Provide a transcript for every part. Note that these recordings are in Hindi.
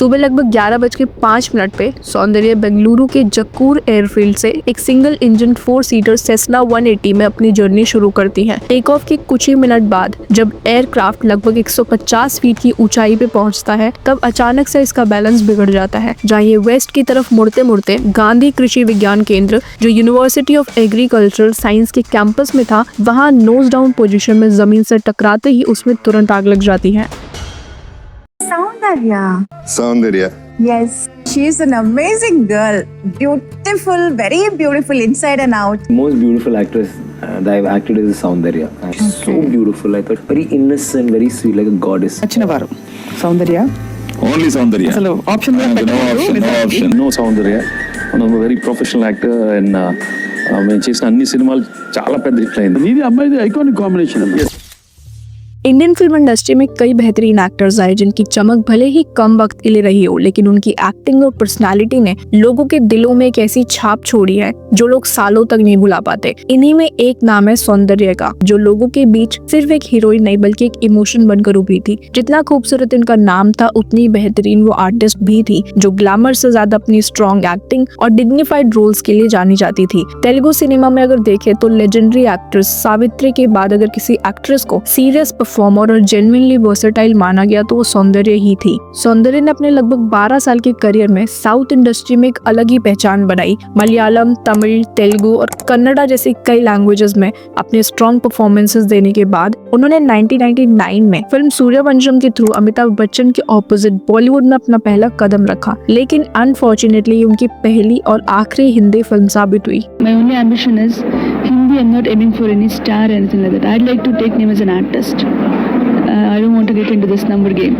सुबह लगभग 11:05 पे सौंदर्य बेंगलुरु के जक्कूर एयरफील्ड से एक सिंगल इंजन 4 सीटर सेस्ना 180 में अपनी जर्नी शुरू करती हैं। टेक ऑफ के कुछ ही मिनट बाद जब एयरक्राफ्ट लगभग 150 फीट की ऊंचाई पे पहुंचता है, तब अचानक से इसका बैलेंस बिगड़ जाता है। जहाँ ये वेस्ट की तरफ मुड़ते मुड़ते गांधी कृषि विज्ञान केंद्र, जो यूनिवर्सिटी ऑफ एग्रीकल्चरल साइंस के कैंपस में था, वहाँ नोज डाउन पोजीशन में जमीन से टकराते ही उसमें तुरंत आग लग जाती है। Soundarya. Yes, she is an amazing girl. Beautiful, very beautiful inside and out. Most beautiful actress that I've acted is Soundarya. She's so beautiful. I thought very innocent, very sweet, like a goddess. వచ్చినవారు సౌందర్య Only Soundarya. అసలు option No Soundarya. One of a very professional actor and మేము చేసిన అన్ని సినిమాలు చాలా పెద్ద హిట్ అయింది. ఇది అమ్మాయిది iconic combination. Indian film industry में कई बेहतरीन एक्टर्स आए जिनकी चमक भले ही कम वक्त के लिए रही हो, लेकिन उनकी एक्टिंग और पर्सनालिटी ने लोगों के दिलों में एक ऐसी छाप छोड़ी है जो लोग सालों तक नहीं भुला पाते। इन्हीं में एक नाम है सौंदर्य का, जो लोगों के बीच सिर्फ एक हीरोइन नहीं बल्कि एक इमोशन बनकर उभरी थी। जितना खूबसूरत इनका नाम था, उतनी बेहतरीन वो आर्टिस्ट भी थी, जो ग्लैमर से ज्यादा अपनी स्ट्रॉन्ग एक्टिंग और डिग्निफाइड रोल्स के लिए जानी जाती थी। तेलुगु सिनेमा में अगर देखे तो लेजेंडरी एक्ट्रेस सावित्री के बाद अगर किसी एक्ट्रेस को सीरियस परफॉर्मर और जेन्युइनली वर्सेटाइल माना गया तो वो सौंदर्य ही थी। सौंदर्य ने अपने लगभग 12 साल के करियर में साउथ इंडस्ट्री में एक अलग ही पहचान बनाई। मलयालम, तमिल, तेलुगु और कन्नड़ा जैसी कई लैंग्वेजेस में अपने स्ट्रॉन्ग परफॉर्मेंसेस देने के बाद उन्होंने 1999 में फिल्म सूर्यवंशम के थ्रू अमिताभ बच्चन के ऑपोजिट बॉलीवुड में अपना पहला कदम रखा, लेकिन अनफॉर्चुनेटली उनकी पहली और आखिरी हिंदी फिल्म साबित हुई। My only ambition is Hindi. I'm not aiming for any star or anything like that. I'd like to take name as an artist. I don't want to get into this number game.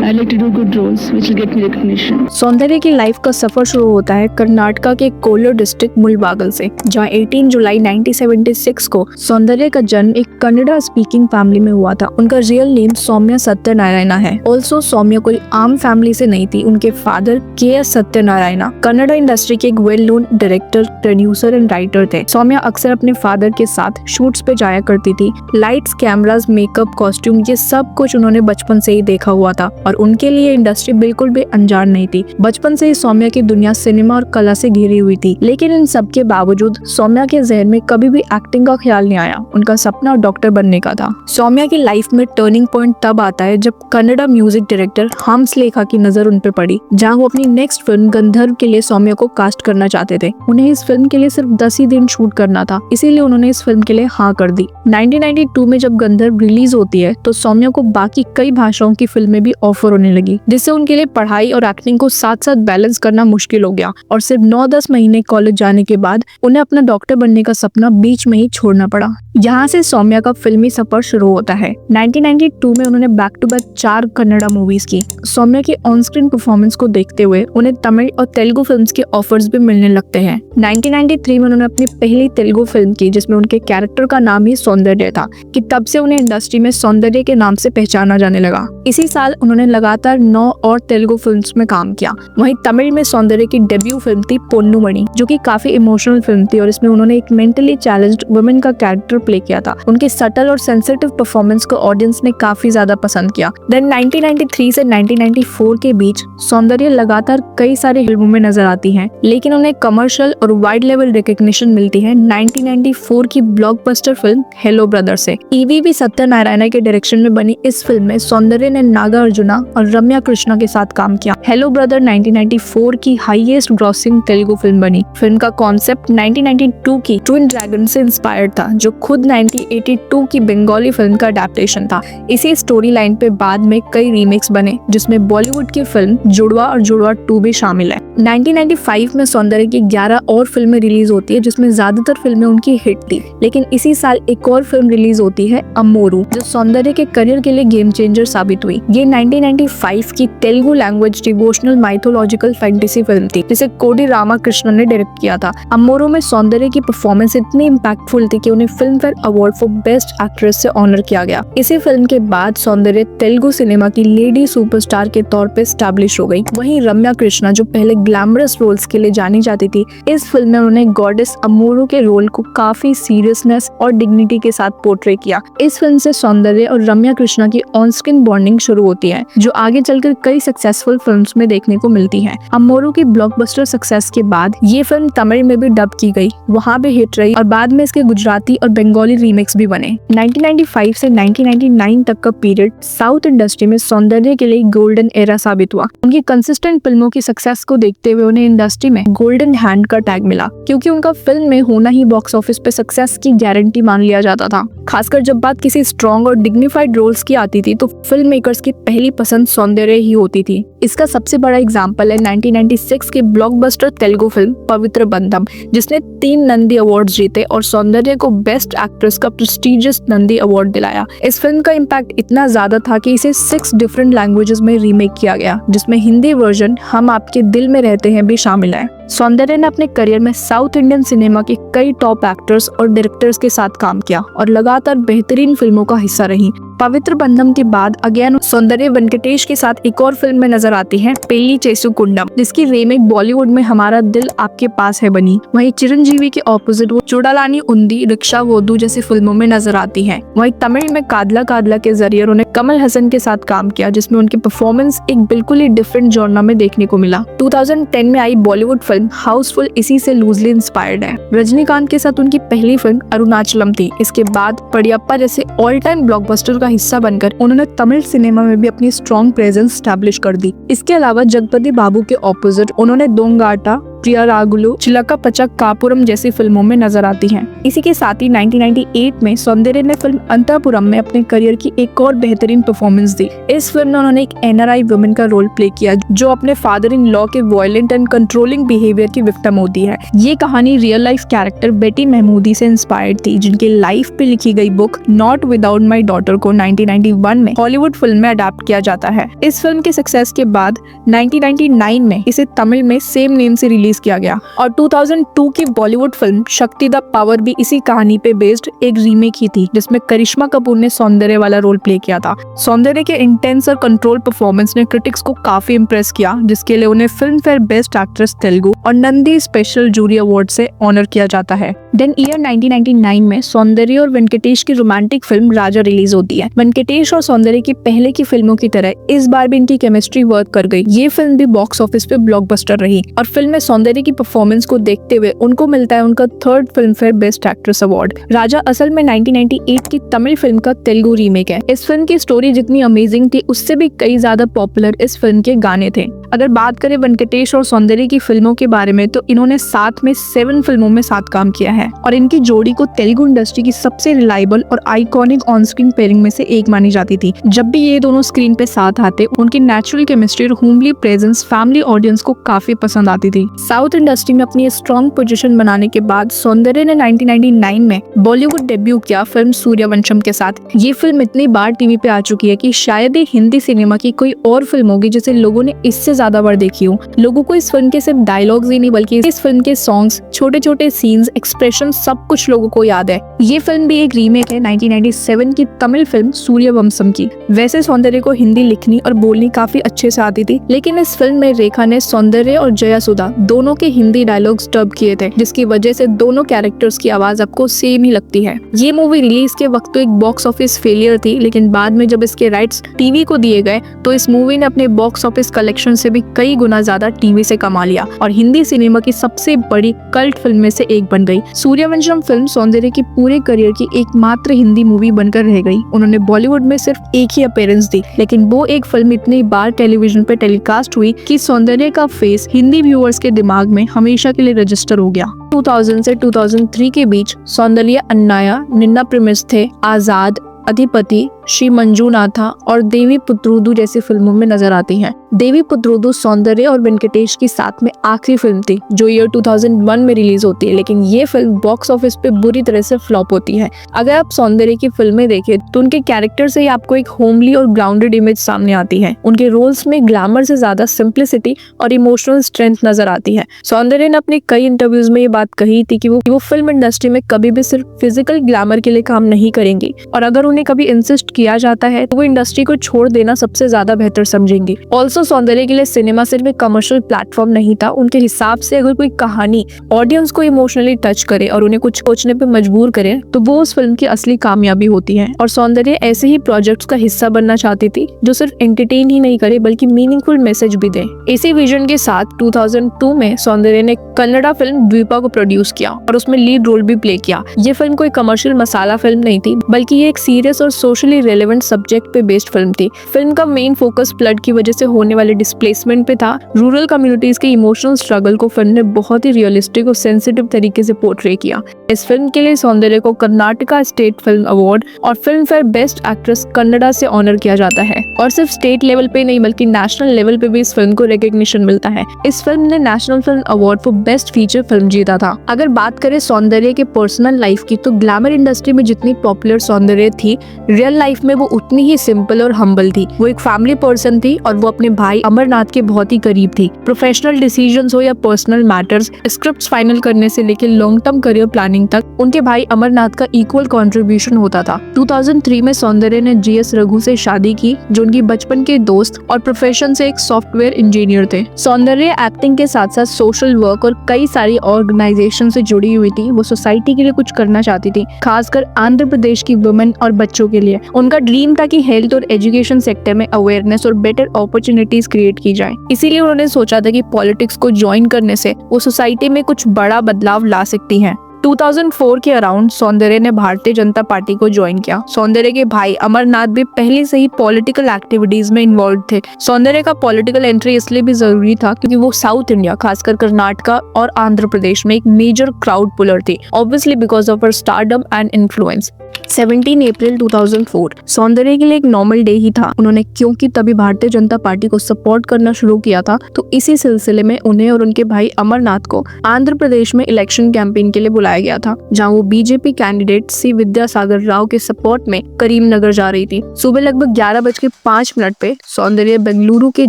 I'd like to do good roles which will get me recognition. सौंदर्य की लाइफ का सफर शुरू होता है कर्नाटका के कोल्लूर डिस्ट्रिक्ट मुलबागल से, जहां 18 जुलाई 1976 को सौंदर्य का जन्म एक कन्नड़ा स्पीकिंग फैमिली में हुआ था। उनका रियल नेम सौम्या सत्यनारायणा है। ऑल्सो सौम्या कोई आम फैमिली से नहीं थी। उनके father KS. Satyanarayana Kannada industry के एक well known director, producer and writer थे। सौम्या अक्सर अपने फादर के साथ शूट्स पे जाया करती थी। लाइट्स, कैमरास, मेकअप, कॉस्ट्यूम, ये सब कुछ उन्होंने बचपन से ही देखा हुआ था और उनके लिए इंडस्ट्री बिल्कुल भी अनजान नहीं थी। बचपन से ही सौम्या की दुनिया सिनेमा और कला से घिरी हुई थी, लेकिन इन सब के बावजूद सौम्या के जहन में कभी भी एक्टिंग का ख्याल नहीं आया। उनका सपना डॉक्टर बनने का था। सौम्या की लाइफ में टर्निंग पॉइंट तब आता है जब कन्नड़ा म्यूजिक डायरेक्टर हंसलेखा की नजर उन पे पड़ी, जहां वो अपनी नेक्स्ट फिल्म गंधर्व के लिए सौम्या को कास्ट करना चाहते थे। उन्हें इस फिल्म के लिए सिर्फ 10 ही दिन शूट करना था, इसीलिए उन्होंने इस फिल्म के लिए हाँ कर दी। 1992 में जब गंधर्व रिलीज होती है तो सौम्या को बाकी कई भाषाओं की फिल्में भी ऑफर होने लगी, जिससे उनके लिए पढ़ाई और एक्टिंग को साथ साथ बैलेंस करना मुश्किल हो गया और सिर्फ 9-10 महीने कॉलेज जाने के बाद उन्हें अपना डॉक्टर बनने का सपना बीच में ही छोड़ना पड़ा। यहाँ से सौम्या का फिल्मी सफर शुरू होता है। 1992 में उन्होंने back to back 4 Kannada movies की। सौम्या की ऑन स्क्रीन परफॉर्मेंस को देखते हुए उन्हें तमिल और तेलुगु फिल्म्स के ऑफर्स भी मिलने लगते हैं। 1993 में उन्होंने अपनी पहली तेलुगु फिल्म की, जिसमें उनके कैरेक्टर का नाम ही सौंदर्य था, कि तब से उन्हें इंडस्ट्री में सौंदर्य के नाम से पहचाना जाने लगा। इसी साल उन्होंने लगातार 9 और तेलुगु फिल्म्स में काम किया। वहीं तमिल में सौंदर्य की डेब्यू फिल्म थी पोन्नुमणि, जो कि काफी इमोशनल फिल्म थी और इसमें उन्होंने एक मेंटली चैलेंज्ड वुमेन का कैरेक्टर प्ले किया था। उनकी सटल और सेंसिटिव परफॉर्मेंस को ऑडियंस ने काफी ज्यादा पसंद किया। देन 1993 से 1994 के बीच सौंदर्य लगातार कई सारे फिल्मों में नजर आती हैं, लेकिन उन्हें कमर्शियल और वाइड लेवल रिकग्निशन मिलती है 1994 की ब्लॉकबस्टर फिल्म हेलो ब्रदर से। ईवीवी सत्यनारायणा के डायरेक्शन में बनी इस फिल्म में सौंदर्य ने नागा अर्जुना और रम्या कृष्णा के साथ काम किया। हेलो ब्रदर 1994 की हाईएस्ट ग्रॉसिंग तेलुगु फिल्म बनी। फिल्म का कॉन्सेप्ट 1992 की ट्विन ड्रैगन से इंस्पायर्ड था, जो खुद 1982 की बंगाली फिल्म का अडेप्टेशन था। इसी स्टोरी लाइन पे बाद में कई रीमेक्स बने, जिसमें बॉलीवुड की फिल्म जुड़वा और जुड़वा 2 भी शामिल है। 1995 में सौंदर्य की 11 और फिल्में रिलीज होती है, जिसमें ज्यादातर फिल्में उनकी हिट थी। लेकिन इसी साल एक और फिल्म रिलीज होती है अम्मोरू, जो सौंदर्य के करियर के लिए गेम चेंजर साबित हुई। ये 1995 की Telugu language devotional mythological fantasy film थी, जिसे कोडी रामाकृष्णन ने डायरेक्ट किया था। अम्मोरू में सौंदर्य की परफॉर्मेंस इतनी इम्पैक्टफुल थी कि उन्हें film fair award for best actress से ऑनर किया गया। इसी फिल्म के बाद सौंदर्य तेलुगु सिनेमा की लेडी सुपरस्टार के तौर पे स्टैब्लिश हो गई। वहीं रम्या कृष्णा, जो पहले ग्लैमरस रोल्स के लिए जानी जाती थी, इस फिल्म में उन्होंने गॉडेस अमोरो के रोल को काफी सीरियसनेस और डिग्निटी के साथ पोर्ट्रे किया। इस फिल्म से सौंदर्य और रम्या कृष्णा की ऑन स्क्रीन बॉन्डिंग शुरू होती है, जो आगे चलकर कई सक्सेसफुल फिल्म्स में देखने को मिलती है। अमोरो की ब्लॉकबस्टर सक्सेस के बाद ये फिल्म तमिल में भी डब की गई, वहाँ भी हिट रही और बाद में इसके गुजराती और बंगाली रीमेक्स भी बने। 1995 से 1999 तक का पीरियड साउथ इंडस्ट्री में सौंदर्य के लिए गोल्डन एरा साबित हुआ। उनकी कंसिस्टेंट फिल्मों की सक्सेस को देखते हुए उन्हें इंडस्ट्री में गोल्डन हैंड का टैग मिला, क्योंकि उनका फिल्म में होना ही बॉक्स ऑफिस पे सक्सेस की गारंटी मान लिया जाता था। खासकर जब बात किसी स्ट्रॉन्ग और डिग्निफाइड रोल्स की आती थी तो फिल्म मेकर्स की पहली पसंद सौंदर्य ही होती थी। इसका सबसे बड़ा एग्जाम्पल है 1996 की ब्लॉकबस्टर तेलुगु फिल्म पवित्र बंधम, जिसने 3 नंदी अवार्ड्स जीते और सौंदर्य को बेस्ट एक्ट्रेस का प्रेस्टिजियस नंदी अवार्ड दिलाया। इस फिल्म का इम्पैक्ट इतना ज्यादा था कि इसे 6 डिफरेंट लैंग्वेजेस में रीमेक किया गया, जिसमें हिंदी वर्जन हम आपके दिल में रहते हैं भी शामिल है। सौंदर्य ने अपने करियर में साउथ इंडियन सिनेमा के कई टॉप एक्टर्स और डायरेक्टर्स के साथ काम किया और लगातार बेहतरीन फिल्मों का हिस्सा रही। पवित्र बंधम के बाद अगेन सौंदर्य वेंकटेश के साथ एक और फिल्म में नजर आती है, पेली चेसु कुंडम, जिसकी रीमेक बॉलीवुड में हमारा दिल आपके पास है बनी। वहीं चिरंजीवी के ऑपोजिट वो चुड़ालानी उंदी, रिक्शा वोदू जैसी फिल्मों में नजर आती है। वहीं तमिल में कादला कादला के जरिए उन्होंने कमल हसन के साथ काम किया, जिसमें उनकी परफॉर्मेंस एक बिल्कुल ही डिफरेंट जॉनर में देखने को मिला। 2010 में आई बॉलीवुड फिल्म हाउसफुल इसी से लूजली इंस्पायर्ड है। रजनीकांत के साथ उनकी पहली फिल्म अरुणाचलम थी। इसके बाद पड़ियप्पा जैसे ऑल टाइम ब्लॉकबस्टर का हिस्सा बनकर उन्होंने तमिल सिनेमा में भी अपनी स्ट्रॉन्ग प्रेजेंस स्टैब्लिश कर दी। इसके अलावा जगपति बाबू के ऑपोजिट उन्होंने दोंगाटा, प्रिया रागुलु, चिलका पचक कापुरम जैसी फिल्मों में नजर आती हैं। इसी के साथ ही 1998 में सौंदर्य ने फिल्म अंतःपुरम में अपने करियर की एक और बेहतरीन परफॉर्मेंस दी। इस फिल्म में उन्होंने एक NRI वुमेन का रोल प्ले किया, जो अपने फादर इन लॉ के वायलेंट एंड कंट्रोलिंग बिहेवियर की विक्टिम होती है। ये कहानी रियल लाइफ कैरेक्टर बेटी महमूदी से इंस्पायर्ड थी, जिनकी लाइफ पे लिखी गई book not without my daughter को 1991 में हॉलीवुड फिल्म में अडेप्ट किया जाता है। इस फिल्म के सक्सेस के बाद 1999 में इसे तमिल में सेम नेम से रिलीज किया गया और 2002 की बॉलीवुड फिल्म शक्ति द पावर भी इसी कहानी पे बेस्ड एक रीमेक ही थी, जिसमें करिश्मा कपूर ने सौंदर्य वाला रोल प्ले किया था। सौंदर्य के इंटेंस और कंट्रोल परफॉर्मेंस ने क्रिटिक्स को काफी इम्प्रेस किया, जिसके लिए उन्हें film fair best actress Telugu और नंदी स्पेशल जूरी अवार्ड से ऑनर किया जाता है। देन ईयर 1999 में सौंदर्य और वेंकटेश की रोमांटिक फिल्म राजा रिलीज होती है। वेंकटेश और सौंदर्य की पहले की फिल्मों की तरह इस बार भी इनकी केमिस्ट्री वर्क कर गई। ये फिल्म भी बॉक्स ऑफिस पे ब्लॉकबस्टर रही और फिल्म में सौंदर्य की परफॉर्मेंस को देखते हुए उनको मिलता है उनका 3rd Filmfare best actress award. राजा असल में 1998 की तमिल फिल्म का तेलुगु रीमेक है। इस फिल्म की स्टोरी जितनी अमेजिंग थी, उससे भी कई ज्यादा पॉपुलर इस फिल्म के गाने थे। अगर बात करें वेंकटेश और सौंदर्य की फिल्मों के बारे में, तो इन्होंने साथ में 7 फिल्मों में साथ काम किया है और इनकी जोड़ी को तेलुगु इंडस्ट्री की सबसे रिलायबल और आइकॉनिक ऑन स्क्रीन पेयरिंग में से एक मानी जाती थी। जब भी ये दोनों स्क्रीन पे साथ आते, उनकी नेचुरल केमिस्ट्री और होमली प्रेजेंस फैमिली ऑडियंस को काफी पसंद आती थी। साउथ इंडस्ट्री में अपनी स्ट्रॉन्ग पोजीशन बनाने के बाद सौंदर्य ने 1999 में बॉलीवुड डेब्यू किया फिल्म सूर्यवंशम के साथ। ये फिल्म इतनी बार टीवी पे आ चुकी है कि शायद ही हिंदी सिनेमा की कोई और फिल्म होगी जिसे लोगों ने इससे ज्यादा बार देखी हो। लोगों को इस फिल्म के सिर्फ डायलॉग्स ही नहीं, बल्कि इस फिल्म के सॉन्ग्स, छोटे छोटे सीन्स, एक्सप्रेशन सब कुछ लोगों को याद है। ये फिल्म भी एक रीमेक है 1997 की तमिल फिल्म सूर्यवंशम की। वैसे सौंदर्य को हिंदी लिखनी और बोलनी काफी अच्छे से आती थी, लेकिन इस फिल्म में रेखा ने सौंदर्य और जयासुधा दोनों के हिंदी डायलॉग्स डब किए थे, जिसकी वजह से दोनों कैरेक्टर्स की आवाज आपको सेम ही लगती है। ये मूवी रिलीज के वक्त तो एक बॉक्स ऑफिस फेलियर थी, लेकिन बाद में जब इसके राइट्स टीवी को दिए गए तो इस मूवी ने अपने बॉक्स ऑफिस कलेक्शन से भी कई गुना ज्यादा टीवी से कमा लिया और हिंदी सिनेमा की सबसे बड़ी कल्ट फिल्म में से एक बन गई। सूर्यवंशम फिल्म सौंदर्य की पूरे करियर की एकमात्र हिंदी मूवी बनकर रह गई। उन्होंने बॉलीवुड में सिर्फ एक ही अपीयरेंस दी, लेकिन वो एक फिल्म इतनी बार टेलीविजन पे टेलीकास्ट हुई कि सौंदर्य का फेस हिंदी व्यूअर्स के दिमाग में हमेशा के लिए रजिस्टर हो गया। 2000 से 2003 के बीच सौंदर्य अन्नाया, निन्ना प्रेमिस्थे, आजाद, अधिपति, श्री मंजूनाथा और देवी पुत्रुदु जैसी फिल्मों में नजर आती हैं। देवी पुत्रुदु सौंदर्य और वेंकटेश की साथ में आखिरी फिल्म थी जो ईयर 2001 में रिलीज होती है, लेकिन ये फिल्म बॉक्स ऑफिस पे बुरी तरह से फ्लॉप होती है। अगर आप सौंदर्य की फिल्में देखें तो उनके कैरेक्टर से ही आपको एक होमली और ग्राउंडेड इमेज सामने आती है। उनके रोल्स में ग्लैमर से ज्यादा सिंप्लिसिटी और इमोशनल स्ट्रेंथ नजर आती है। सौंदर्य ने अपने कई इंटरव्यूज में ये बात कही थी कि वो फिल्म इंडस्ट्री में कभी भी सिर्फ फिजिकल ग्लैमर के लिए काम नहीं करेंगी और अगर उन्हें कभी इंसिस्ट किया जाता है तो वो इंडस्ट्री को छोड़ देना सबसे ज्यादा बेहतर समझेंगी। ऑल्सो सौंदर्य के लिए सिनेमा सिर्फ एक कमर्शियल प्लेटफॉर्म नहीं था। उनके हिसाब से अगर कोई कहानी ऑडियंस को इमोशनली टच करे और उन्हें कुछ सोचने पे मजबूर करे तो वो उस फिल्म की असली कामयाबी होती है। और सौंदर्य ऐसे ही प्रोजेक्ट्स का हिस्सा बनना चाहती थी जो सिर्फ एंटरटेन ही नहीं करे बल्कि मीनिंगफुल मैसेज भी दे। इसी विजन के साथ 2002 में सौंदर्य ने कन्नड़ा फिल्म द्वीपा को प्रोड्यूस किया और उसमें लीड रोल भी प्ले किया। ये फिल्म कोई कमर्शियल मसाला फिल्म नहीं थी बल्कि ये एक सीरियस और सोशली रेलेवेंट सब्जेक्ट पे बेस्ड फिल्म थी। फिल्म का मेन फोकस फ्लड की वजह से होने वाले डिस्प्लेसमेंट पे था। रूरल कम्युनिटीज के इमोशनल स्ट्रगल को फिल्म ने बहुत ही रियलिस्टिक और सेंसिटिव तरीके से पोर्ट्रे किया। इस फिल्म के लिए सौंदर्य को कर्नाटका स्टेट फिल्म अवार्ड और film fair best actress Kannada से ऑनर किया जाता है। और सिर्फ स्टेट लेवल पे नहीं बल्कि नेशनल लेवल पे भी इस फिल्म को रिकॉग्निशन मिलता है। इस फिल्म ने national film award for best feature film जीता था। अगर बात करें सौंदर्य के पर्सनल लाइफ की तो ग्लैमर इंडस्ट्री में जितनी पॉपुलर सौंदर्य थी रियल लाइफ में वो उतनी ही सिंपल और हम्बल थी। वो एक फैमिली पर्सन थी और वो अपने भाई अमरनाथ के बहुत ही करीब थी। प्रोफेशनल डिसीजंस हो या पर्सनल मैटर्स, स्क्रिप्ट्स फाइनल करने से लेकर लॉन्ग टर्म करियर प्लानिंग तक उनके भाई अमरनाथ का इक्वल कंट्रीब्यूशन होता था। 2003 में सौंदर्य ने जीएस रघु से शादी की जो उनकी बचपन के दोस्त और प्रोफेशन से एक सॉफ्टवेयर इंजीनियर थे। सौंदर्य एक्टिंग के साथ साथ सोशल वर्क और कई सारी ऑर्गेनाइजेशन से जुड़ी हुई थी। वो सोसाइटी के लिए कुछ करना चाहती थी, खासकर आंध्र प्रदेश की वुमेन और बच्चों के लिए। उनका ड्रीम था कि हेल्थ और एजुकेशन सेक्टर में अवेयरनेस और बेटर अपॉर्चुनिटीज क्रिएट की जाए। इसीलिए उन्होंने सोचा था कि पॉलिटिक्स को ज्वाइन करने से वो सोसाइटी में कुछ बड़ा बदलाव ला सकती हैं। 2004 के अराउंड सौंदर्य ने भारतीय जनता पार्टी को ज्वाइन किया। सौंदर्य के भाई अमरनाथ भी पहले से ही पॉलिटिकल एक्टिविटीज में इन्वॉल्व थे। सौंदर्य का पॉलिटिकल एंट्री इसलिए भी जरूरी था क्योंकि वो साउथ इंडिया खासकर कर्नाटका और आंध्र प्रदेश में एक मेजर क्राउड पुलर थी, obviously because of her stardom and influence. 17 अप्रैल 2004 सौंदर्य के लिए एक नॉर्मल डे ही था। उन्होंने क्योंकि तभी भारतीय जनता पार्टी को सपोर्ट करना शुरू किया था तो इसी सिलसिले में उन्हें और उनके भाई अमरनाथ को आंध्र प्रदेश में इलेक्शन कैंपेन के लिए बुलाया गया था, जहां वो बीजेपी कैंडिडेट सी विद्यासागर राव के सपोर्ट में करीमनगर जा रही थी। सुबह लगभग 11:05 पे सौंदर्य बेंगलुरु के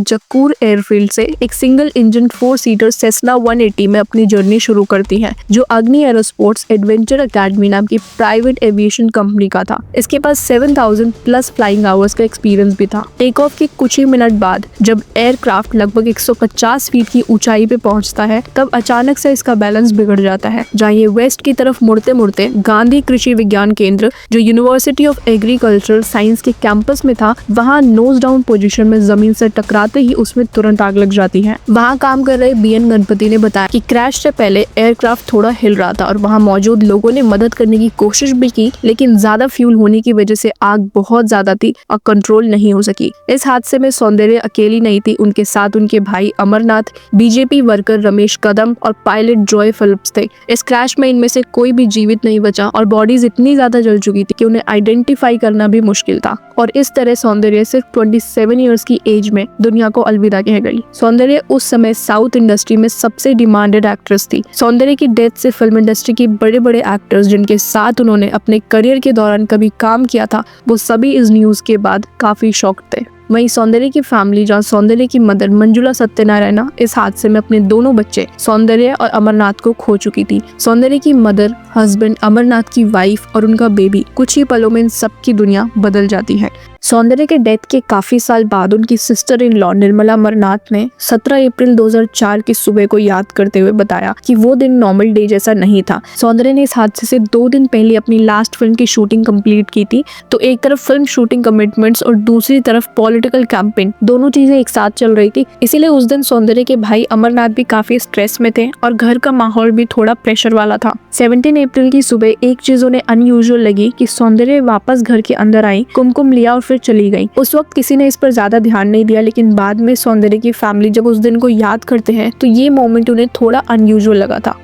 जक्कूर एयरफील्ड से एक सिंगल इंजन 4 सीटर सेस्ना 180 में अपनी जर्नी शुरू करती है, जो अग्नि एरोस्पोर्ट्स एडवेंचर अकेडमी नाम की प्राइवेट एविएशन कंपनी का था। इसके पास 7000 प्लस फ्लाइंग आवर्स का एक्सपीरियंस भी था। टेक ऑफ के कुछ ही मिनट बाद जब एयरक्राफ्ट लगभग 150 फीट की ऊंचाई पे पहुंचता है तब अचानक से इसका बैलेंस बिगड़ जाता है। जहाँ ये वेस्ट की तरफ मुड़ते मुड़ते गांधी कृषि विज्ञान केंद्र जो यूनिवर्सिटी ऑफ एग्रीकल्चरल साइंस के कैंपस में था वहाँ नोज डाउन पोजीशन में जमीन से टकराते ही उसमें तुरंत आग लग जाती है। वहाँ काम कर रहे बीएन गणपति ने बताया कि क्रैश से पहले एयरक्राफ्ट थोड़ा हिल रहा था और वहाँ मौजूद लोगों ने मदद करने की कोशिश भी की, लेकिन ज्यादा फ्यूल होने की वजह से आग बहुत ज्यादा थी और कंट्रोल नहीं हो सकी। इस हादसे में सौंदर्य अकेली नहीं थी, उनके साथ उनके भाई अमरनाथ, बीजेपी वर्कर रमेश कदम और पायलट जॉय फिलिप्स थे। इस क्रैश में इनमें से कोई भी जीवित नहीं बचा और बॉडीज इतनी ज्यादा जल चुकी थी कि उन्हें आइडेंटिफाई करना भी मुश्किल था। और इस तरह सौंदर्य सिर्फ 27 ईयर्स की एज में दुनिया को अलविदा कह गई। सौंदर्य उस समय साउथ इंडस्ट्री में सबसे डिमांडेड एक्ट्रेस थी। सौंदर्य की डेथ से फिल्म इंडस्ट्री के बड़े बड़े एक्टर्स जिनके साथ उन्होंने अपने करियर के दौरान कभी काम किया था वो सभी इस न्यूज के बाद काफी शॉक्ड थे। वहीं सौंदर्य की फैमिली जहाँ सौंदर्य की मदर मंजुला सत्यनारायण इस हादसे में अपने दोनों बच्चे सौंदर्य और अमरनाथ को खो चुकी थी। सौंदर्य की मदर, हस्बैंड, अमरनाथ की वाइफ और उनका बेबी, कुछ ही पलों में इन सबकी दुनिया बदल जाती है। सौंदर्य के डेथ के काफी साल बाद उनकी sister in law Nirmala Amarnath ने 17 अप्रैल 2004 की सुबह को याद करते हुए बताया कि वो दिन नॉर्मल डे जैसा नहीं था। सौंदर्य ने इस हादसे से 2 दिन पहले अपनी लास्ट फिल्म की शूटिंग कंप्लीट की थी, तो एक तरफ फिल्म शूटिंग कमिटमेंट्स और दूसरी तरफ पॉलिटिकल कैंपेन, दोनों चीजें एक साथ चल रही थी। इसीलिए उस दिन सौंदर्य के भाई अमरनाथ भी काफी स्ट्रेस में थे और घर का माहौल भी थोड़ा प्रेशर वाला था। 17 अप्रैल की सुबह एक चीज उन्हें अनयूजुअल लगी कि सौंदर्य वापस घर के अंदर आई, कुमकुम लिया और फिर चली गई। उस वक्त किसी ने इस पर ज्यादा ध्यान नहीं दिया, लेकिन बाद में सौंदर्य की फैमिली जब उस दिन को याद करते हैं तो ये मोमेंट उन्हें थोड़ा अनयूजुअल लगा था।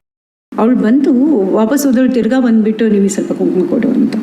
ಅವಳು ಬಂದು ವಾಪಸ್ ಹೋದಳು, ತಿರ್ಗಾ ಬಂದ್ಬಿಟ್ಟು ನೀವು ಸ್ವಲ್ಪ ಕುಂಕುಮ ಕೊಡು ಅಂತ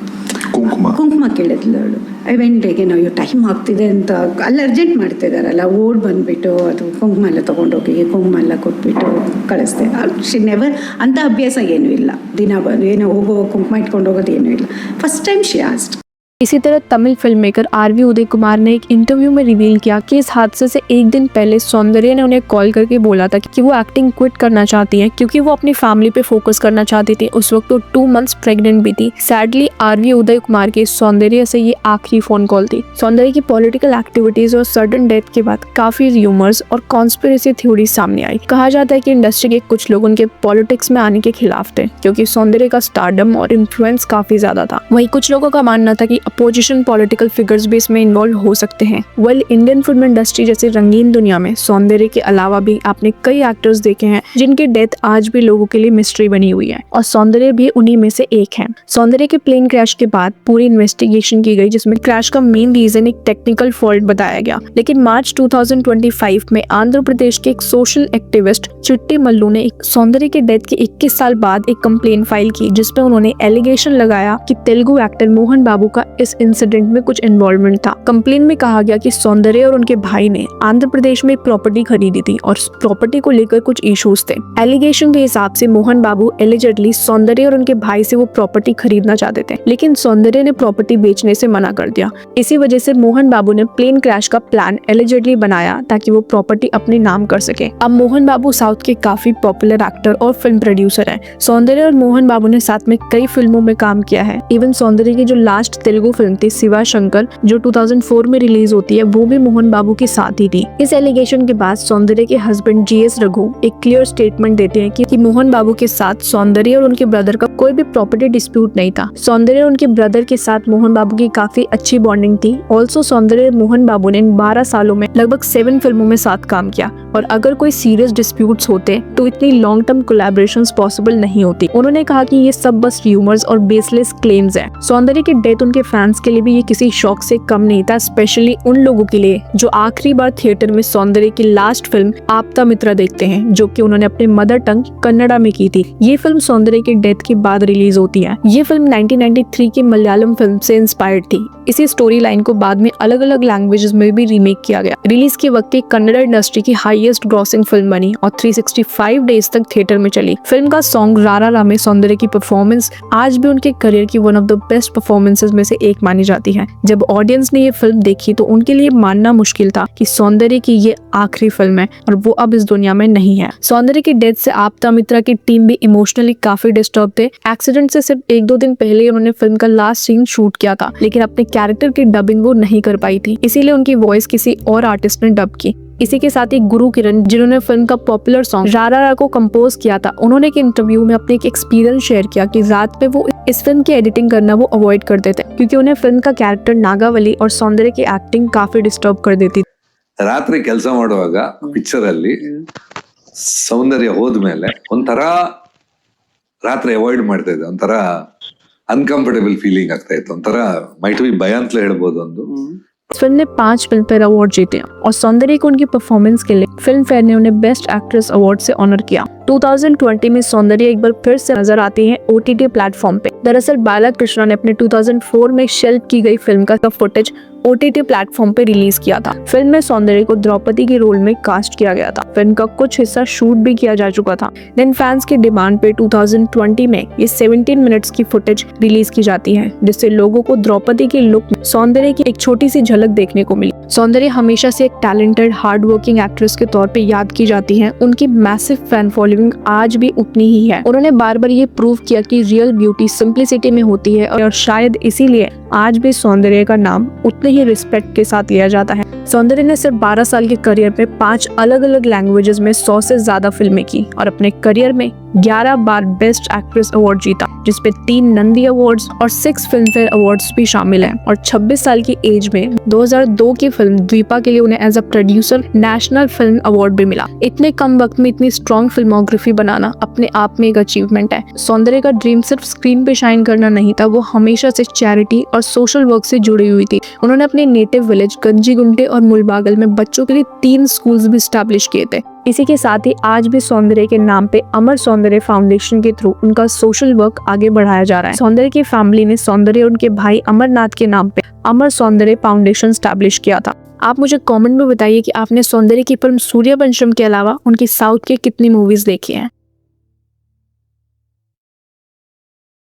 ಕುಂಕುಮ ಕೇಳಿದ್ಲು ಅವಳು. ಐ ವೆಂಟ್ ಅಗೇನ್, ಅಯ್ಯೋ ಟೈಮ್ ಆಗ್ತಿದೆ ಅಂತ ಅಲ್ಲಿ ಅರ್ಜೆಂಟ್ ಮಾಡ್ತಿದಾರಲ್ಲ, ಓಡ್ ಬಂದ್ಬಿಟ್ಟು ಅದು ಕುಂಕುಮ ಎಲ್ಲ ತೊಗೊಂಡೋಗಿ ಕುಂಕುಮ ಎಲ್ಲ ಕೊಟ್ಬಿಟ್ಟು ಕಳಿಸ್ದೆ. ಶಿ ನೆವರ್ ಅಂತ ಅಭ್ಯಾಸ ಏನೂ ಇಲ್ಲ, ದಿನ ಏನೋ ಹೋಗೋ ಕುಂಕುಮ ಇಟ್ಕೊಂಡು ಹೋಗೋದು ಏನೂ ಇಲ್ಲ. ಫಸ್ಟ್ ಟೈಮ್ ಶಿ ಆಸ್ಟ್ इसी तरह Tamil film maker RV Uday Kumar ने एक इंटरव्यू में रिवील किया कि इस हादसे से एक दिन पहले सौंदर्या ने उन्हें कॉल करके बोला था कि वो एक्टिंग क्विट करना चाहती हैं क्योंकि वो अपनी फैमिली पे फोकस करना चाहती थी। उस वक्त वो 2 मंथ्स प्रेग्नेंट भी थी। सैडली आरवी उदय कुमार की सौंदर्या से ये आखिरी फोन कॉल थी। सौंदर्या की पॉलिटिकल एक्टिविटीज और सडन डेथ के बाद काफी र्यूमर्स और कॉन्स्पिरेसी थ्योरी सामने आई। कहा जाता है कि इंडस्ट्री के कुछ लोग उनके पॉलिटिक्स में आने के खिलाफ थे क्योंकि सौंदर्या का स्टारडम और इन्फ्लुएंस काफी ज्यादा था। वहीं कुछ लोगों का मानना था कि अपोजिशन पॉलिटिकल फिगर्स भी इसमें इन्वॉल्व हो सकते हैं। इंडियन फिल्म इंडस्ट्री जैसे रंगीन दुनिया में सौंदर्या के अलावा भी आपने कई एक्टर्स देखे हैं जिनकी डेथ आज भी लोगों के लिए मिस्ट्री बनी हुई है और सौंदर्या भी उन्हीं में से एक है। सौंदर्या के प्लेन क्रैश के बाद पूरी इन्वेस्टिगेशन की गई जिसमें क्रैश का मेन रीजन एक टेक्निकल फॉल्ट बताया गया। लेकिन मार्च 2025 में आंध्र प्रदेश के एक सोशल एक्टिविस्ट चिट्टी मल्लू ने सौंदर्या के डेथ के 21 साल बाद एक कंप्लेन फाइल की जिसमें उन्होंने एलिगेशन लगाया कि तेलुगु एक्टर मोहन बाबू का इस इंसिडेंट में कुछ इन्वॉल्वमेंट था। कंप्लेन में कहा गया कि सौंदर्या और उनके भाई ने आंध्र प्रदेश में प्रॉपर्टी खरीदी थी और प्रॉपर्टी को लेकर कुछ इश्यूज थे। एलिगेशन के हिसाब से मोहन बाबू एलिजिडली सौंदर्या और उनके भाई से वो प्रॉपर्टी खरीदना चाहते थे, लेकिन सौंदर्या ने प्रॉपर्टी बेचने से मना कर दिया। इसी वजह से मोहन बाबू ने प्लेन क्रैश का प्लान एलिजिडली बनाया ताकि वो प्रॉपर्टी अपने नाम कर सके। अब मोहन बाबू साउथ के काफी पॉपुलर एक्टर और फिल्म प्रोड्यूसर हैं। सौंदर्या और मोहन बाबू ने साथ में कई फिल्मों में काम किया है। इवन सौंदर्या की जो लास्ट तेलुगु फिल्म थी शिवा शंकर जो 2004 में रिलीज होती है वो भी मोहन बाबू के साथ ही थी। इस एलिगेशन के बाद सौंदर्या के हस्बैंड जीएस रघु एक क्लियर स्टेटमेंट देते हैं कि मोहन बाबू के साथ सौंदर्या और उनके ब्रदर का कोई भी प्रॉपर्टी डिस्प्यूट नहीं था। सौंदर्या और उनके ब्रदर के साथ मोहन बाबू की काफी अच्छी बॉन्डिंग थी। ऑल्सो सौंदर्या और मोहन बाबू ने इन 12 सालों में लगभग 7 फिल्मों में साथ काम किया और अगर कोई सीरियस डिस्प्यूट्स होते तो इतनी लॉन्ग टर्म कोलैबोरेशंस पॉसिबल नहीं होती। उन्होंने कहा कि ये सब बस र्यूमर्स और बेसलेस क्लेम्स हैं। सौंदर्या की डेथ उनके फैंस के लिए भी ये किसी शौक से कम नहीं था, स्पेशली उन लोगों के लिए जो आखिरी बार थिएटर में सौंदर्या की लास्ट फिल्म आपता मित्रा देखते हैं जो कि उन्होंने अपने मदर टंग कन्नड़ा में की थी। ये फिल्म सौंदर्या की डेथ के बाद रिलीज होती है। ये फिल्म 1993 की मलयालम फिल्म से इंस्पायर्ड थी। इसी स्टोरी लाइन को बाद में अलग अलग लैंग्वेजेस में भी रीमेक किया गया। रिलीज के वक्त की कन्नड़ा इंडस्ट्री की हाईएस्ट ग्रॉसिंग फिल्म बनी और 365 डेज तक थिएटर में चली। फिल्म का सॉन्ग रारा में सौंदर्या की परफॉर्मेंस आज भी उनके करियर की one of the best performances में से एक मानी जाती है। जब ऑडियंस ने ये फिल्म देखी तो उनके लिए मानना मुश्किल था कि सौंदर्या की ये आखिरी फिल्म है और वो अब इस दुनिया में नहीं है। सौंदर्या की डेथ से आपता मित्रा की टीम भी इमोशनली काफी डिस्टर्ब थे। एक्सीडेंट से सिर्फ 1-2 दिन पहले उन्होंने फिल्म का लास्ट सीन शूट किया था, लेकिन अपने कैरेक्टर की डबिंग वो नहीं कर पाई थी, इसीलिए उनकी वॉइस किसी और आर्टिस्ट ने डब की। इसी के साथ ही गुरु किरण जिन्होंने फिल्म का पॉपुलर सॉन्ग रारा को कंपोज किया था, उन्होंने एक इंटरव्यू में अपने एक एक्सपीरियंस शेयर किया कि रात में वो इस फिल्म की एडिटिंग करना वो अवॉइड करते थे क्योंकि उन्हें फिल्म का कैरेक्टर नागावली और सौंदर्या की एक्टिंग काफी डिस्टर्ब कर देती थी। ರಾತ್ರಿ ಕೆಲಸ ಮಾಡುವಾಗ ಪಿಕ್ಚರ್ ಅಲ್ಲಿ ಸೌಂದರ್ಯ ಹೋದ್ಮೇಲೆ ಒಂಥರ ರಾತ್ರಿ ಅವಾಯ್ಡ್ ಮಾಡ್ತಾ ಇದ್ದೆ, ಒಂಥರ ಅನ್ಕಂಫರ್ಟೇಬಲ್ ಫೀಲಿಂಗ್ ಆಗ್ತಾ ಇತ್ತು, ಒಂಥರ ಮೈಟ್ ಬಿ ಭಯ ಅಂತಲೇ ಹೇಳ್ಬೋದು। ಒಂದು फिल्म ने 5 फिल्म फेयर अवार्ड जीते और सौंदर्या को उनकी परफॉर्मेंस के लिए फिल्म फेयर ने उन्हें बेस्ट एक्ट्रेस अवार्ड से ऑनर किया। 2020 में सौंदर्या एक बार फिर से नजर आती हैं OTT प्लेटफॉर्म पे। दरअसल बालाकृष्ण ने अपने 2004 में शेल्फ की गई फिल्म का फुटेज OTT प्लेटफॉर्म पे रिलीज किया था। फिल्म में सौंदर्या को द्रौपदी के रोल में कास्ट किया गया था। फिल्म का कुछ हिस्सा शूट भी किया जा चुका था। देन फैंस की डिमांड पे 2020 में ये 17 मिनट्स की फुटेज रिलीज की जाती है जिससे लोगों को द्रौपदी के लुक में सौंदर्या की एक छोटी सी झलक देखने को मिली। सौंदर्या हमेशा से एक टैलेंटेड हार्ड वर्किंग एक्ट्रेस के तौर पे याद की जाती हैं। उनकी मैसिव फैन फॉलोइंग आज भी उतनी ही है। उन्होंने बार बार ये प्रूव किया कि रियल ब्यूटी सिंप्लिसिटी में होती है और शायद इसीलिए आज भी सौंदर्या का नाम उतने ही रिस्पेक्ट के साथ लिया जाता है। सौंदर्या ने सिर्फ 12 साल के करियर में 5 अलग अलग लैंग्वेजेस में 100 से ज्यादा फिल्में की और अपने करियर में 11 बार बेस्ट एक्ट्रेस अवार्ड जीता जिसपे 3 नंदी अवार्ड्स और 6 फिल्म फेयर अवार्ड्स भी शामिल हैं। और 26 साल की एज में 2002 की फिल्म द्वीपा के लिए उन्हें as a producer national film award भी मिला। इतने कम वक्त में इतनी स्ट्रॉन्ग फिल्मोग्राफी बनाना अपने आप में एक अचीवमेंट है। सौंदर्या का ड्रीम सिर्फ स्क्रीन पे शाइन करना नहीं था, वो हमेशा से चैरिटी और सोशल वर्क से जुड़ी हुई थी। उन्होंने अपने नेटिव विलेज गंजीगुंटे और मुलबागल में बच्चों के लिए 3 स्कूल्स भी स्टैब्लिश किए थे। इसी के साथ ही आज भी सौंदर्या के नाम पे अमर सौंदर्य फाउंडेशन के थ्रू उनका सोशल वर्क आगे बढ़ाया जा रहा है। सौंदर्या की फैमिली ने सौंदर्या और उनके भाई अमरनाथ के नाम पे अमर सौंदर्य फाउंडेशन स्टैब्लिश किया था। आप मुझे कमेंट में बताइए कि आपने सौंदर्या की फिल्म सूर्यवंशम के अलावा उनकी साउथ के कितनी मूवीज देखी हैं।